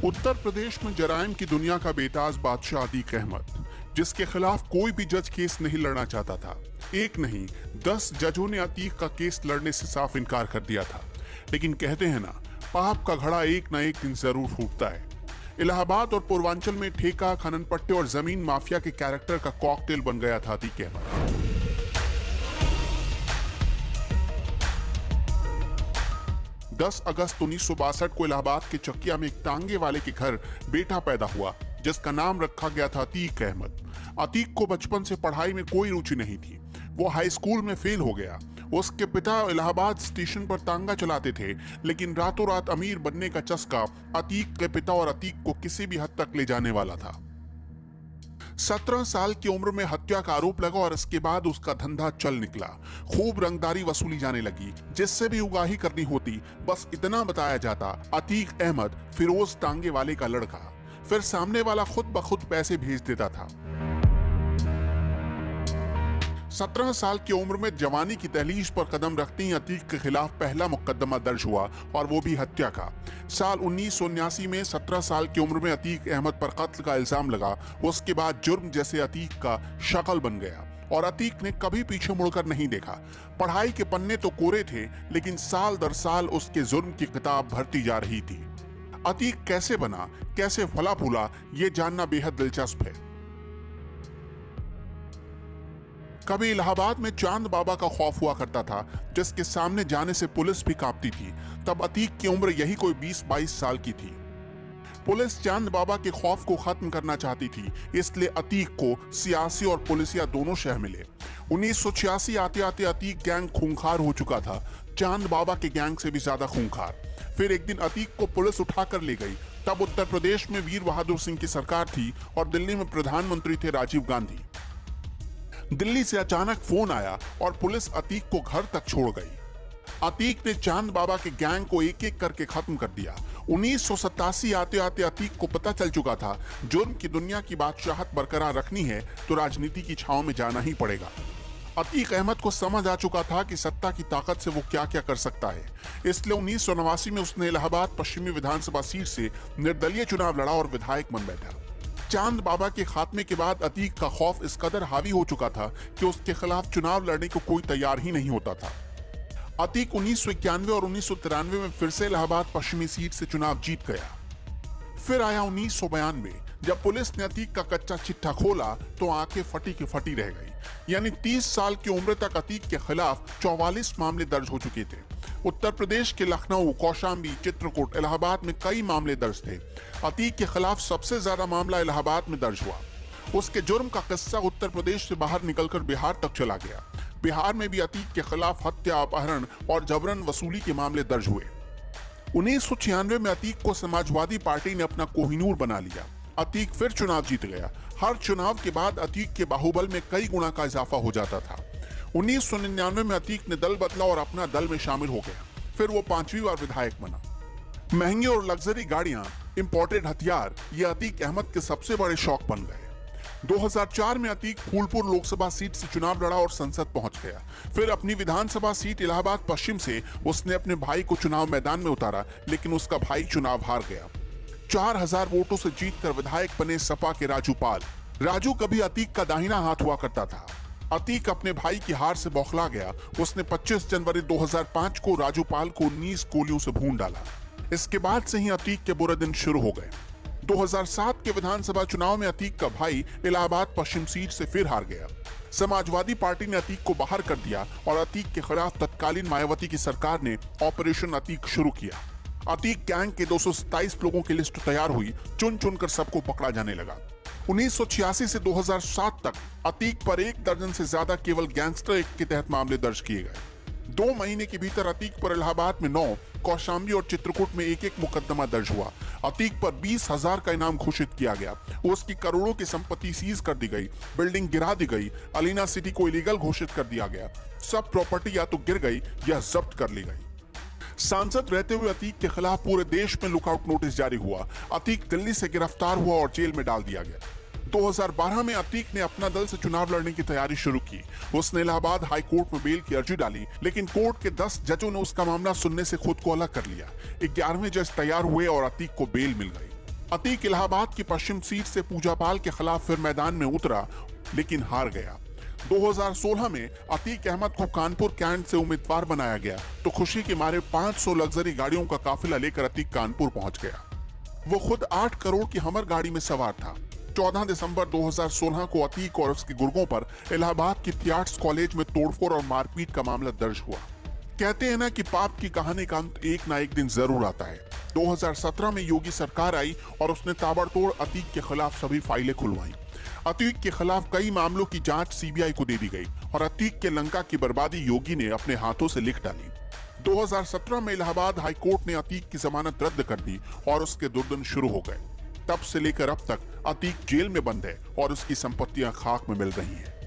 उत्तर प्रदेश में जराइम की दुनिया का बेताज बादशाह अतीक अहमद, जिसके खिलाफ कोई भी जज केस नहीं लड़ना चाहता था। एक नहीं 10 जजों ने अतीक का केस लड़ने से साफ इनकार कर दिया था। लेकिन कहते हैं ना, पाप का घड़ा एक ना एक दिन जरूर फूटता है। इलाहाबाद और पूर्वांचल में ठेका, खनन पट्टे और जमीन माफिया के कैरेक्टर का कॉकटेल बन गया था अतीक अहमद। 10 अगस्त 1962 को इलाहाबाद के चकिया में एक तांगे वाले के घर बेटा पैदा हुआ, जिसका नाम रखा गया था अतीक अहमद। अतीक को बचपन से पढ़ाई में कोई रुचि नहीं थी। वो हाई स्कूल में फेल हो गया। उसके पिता इलाहाबाद स्टेशन पर तांगा चलाते थे, लेकिन रातों रात अमीर बनने का चस्का अतीक के पिता और अतीक को किसी भी हद तक ले जाने वाला था। 17 साल की उम्र में हत्या का आरोप लगा और इसके बाद उसका धंधा चल निकला। खूब रंगदारी वसूली जाने लगी। जिससे भी उगाही करनी होती, बस इतना बताया जाता, अतीक अहमद फिरोज तांगे वाले का लड़का। फिर सामने वाला खुद ब खुद पैसे भेज देता था। 17 साल की उम्र में जवानी की दहलीज पर कदम रखते ही अतीक के खिलाफ पहला मुकदमा दर्ज हुआ, और वो भी हत्या का। साल 1979 में 17 साल की उम्र में अतीक अहमद पर कत्ल का इल्जाम लगा। उसके बाद जुर्म जैसे अतीक का शक्ल बन गया और अतीक ने कभी पीछे मुड़कर नहीं देखा। पढ़ाई के पन्ने तो कोरे थे, लेकिन साल दर साल उसके जुर्म की किताब भरती जा रही थी। अतीक कैसे बना, कैसे फला फूला, ये जानना बेहद दिलचस्प है। कभी इलाहाबाद में चांद बाबा का खौफ हुआ करता था, जिसके सामने जाने से पुलिस भी कांपती थी। तब अतीक की उम्र यही कोई 20-22 साल की थी। पुलिस चांद बाबा के खौफ को खत्म करना चाहती थी, इसलिए अतीक को सियासी और पुलिसिया दोनों शह मिले। 1986 आते आते अतीक गैंग खूंखार हो चुका था, चांद बाबा के गैंग से भी ज्यादा खूंखार। फिर एक दिन अतीक को पुलिस उठाकर ले गई। तब उत्तर प्रदेश में वीर बहादुर सिंह की सरकार थी और दिल्ली में प्रधानमंत्री थे राजीव गांधी। दिल्ली से अचानक फोन आया और पुलिस अतीक को घर तक छोड़ गई। अतीक ने चांद बाबा के गैंग को एक एक करके खत्म कर दिया। 1987 आते आते अतीक को पता चल चुका था, जुर्म की दुनिया की बादशाहत बरकरार रखनी है तो राजनीति की छांव में जाना ही पड़ेगा। अतीक अहमद को समझ आ चुका था कि सत्ता की ताकत से वो क्या क्या कर सकता है। इसलिए 1989 में उसने इलाहाबाद पश्चिमी विधानसभा सीट से निर्दलीय चुनाव लड़ा और विधायक बन बैठा। चांद बाबा के खात्मे के बाद अतीक का खौफ इस कदर हावी हो चुका था कि उसके खिलाफ चुनाव लड़ने को कोई तैयार ही नहीं होता था। अतीक 1991 और 1993 में फिर से इलाहाबाद पश्चिमी सीट से चुनाव जीत गया। फिर आया 1992। जब पुलिस ने अतीक का कच्चा चिट्ठा खोला तो आंखें फटी की फटी रह गई। यानी 30 साल की उम्र तक अतीक के खिलाफ 44 मामले दर्ज हो चुके थे। उत्तर प्रदेश के लखनऊ, कौशाम्बी, चित्रकूट, इलाहाबाद में कई मामले दर्ज थे। अतीक के खिलाफ सबसे ज्यादा मामला इलाहाबाद में दर्ज हुआ। उसके जुर्म का किस्सा उत्तर प्रदेश से बाहर निकलकर बिहार तक चला गया। बिहार में भी अतीक के खिलाफ हत्या, अपहरण और जबरन वसूली के मामले दर्ज हुए। 1996 में अतीक को समाजवादी पार्टी ने अपना कोहिनूर बना लिया। अतीक फिर चुनाव जीत गया। हर चुनाव के बाद अतीक के बाहुबल में कई गुना का इजाफा हो जाता था। 1999 में अतीक ने दल बदला और अपना दल में शामिल हो गया। फिर वो 5वीं बार विधायक बना। महंगी और लग्जरी गाड़ियां, इंपोर्टेड हथियार, ये अतीक अहमद के सबसे बड़े शौक बन गए। 2004 में अतीक फूलपुर लोकसभा सीट से चुनाव लड़ा और संसद पहुंच गया। फिर अपनी विधानसभा सीट इलाहाबाद पश्चिम से उसने अपने भाई को चुनाव मैदान में उतारा, लेकिन उसका भाई चुनाव हार गया। 4000 वोटों से जीतकर विधायक बने सपा के राजू पाल। राजू कभी अतीक का दाहिना हाथ हुआ करता था। अतीक अपने भाई की हार से बौखला गया। उसने 25 जनवरी 2005 को राजू पाल को 19 गोलियों से भून डाला। इसके बाद से ही अतीक के बुरे दिन शुरू हो गए। 2007 के विधानसभा चुनाव में अतीक का भाई इलाहाबाद पश्चिम सीट से फिर हार गया। समाजवादी पार्टी ने अतीक को बाहर कर दिया और अतीक के खिलाफ तत्कालीन मायावती की सरकार ने ऑपरेशन अतीक शुरू किया। अतीक गैंग के 227 लोगों की लिस्ट तैयार हुई। चुन चुनकर सबको पकड़ा जाने लगा। 1986 से 2007 तक अतीक पर 1 दर्जन से ज्यादा केवल गैंगस्टर एक्ट के तहत मामले दर्ज किए गए। 2 महीने के भीतर अतीक पर इलाहाबाद में 9, कौशाम्बी और चित्रकूट में एक मुकदमा दर्ज हुआ। अतीक पर 20,000 का इनाम घोषित किया गया। उसकी करोड़ों की संपत्ति सीज कर दी गई, बिल्डिंग गिरा दी गई, अलीना सिटी को इलीगल घोषित कर दिया गया। सब प्रॉपर्टी या तो गिर गई या जब्त कर ली गई। सांसद रहते हुए अतीक के खिलाफ पूरे देश में लुकआउट नोटिस जारी हुआ। अतीक दिल्ली से गिरफ्तार हुआ और जेल में डाल दिया गया। 2012 में अतीक ने अपना दल से चुनाव लड़ने की तैयारी शुरू की। उसने इलाहाबाद हाई कोर्ट में बेल की अर्जी डाली, लेकिन कोर्ट के 10 जजों ने उसका मामला सुनने से खुद को अलग कर लिया। 11वें जज तैयार हुए और अतीक को बेल मिल गई। अतीक इलाहाबाद की पश्चिम सीट से पूजा पाल के खिलाफ फिर मैदान में उतरा, लेकिन हार गया। 2016 में अतीक अहमद को कानपुर कैंट से उम्मीदवार बनाया गया तो खुशी के मारे 500 लग्जरी गाड़ियों का काफिला लेकर अतीक कानपुर पहुंच गया। वो खुद 8 करोड़ की हमर गाड़ी में सवार था। 14 दिसंबर 2016 को अतीक और उसके गुर्गों पर इलाहाबाद की थियाट्स कॉलेज में तोड़फोड़ और मारपीट का मामला दर्ज हुआ। कहते हैं ना कि पाप की कहानी का अंत एक ना एक दिन जरूर आता है। 2017 में योगी सरकार आई और उसने ताबड़तोड़ अतीक के खिलाफ सभी फाइलें खुलवाई। अतीक के खिलाफ कई मामलों की जांच सीबीआई को दे दी गई और अतीक के लंका की बर्बादी योगी ने अपने हाथों से लिख डाली। 2017 में इलाहाबाद हाईकोर्ट ने अतीक की जमानत रद्द कर दी और उसके दुर्दिन शुरू हो गए। तब से लेकर अब तक अतीक जेल में बंद है और उसकी संपत्तियां खाक में मिल रही हैं।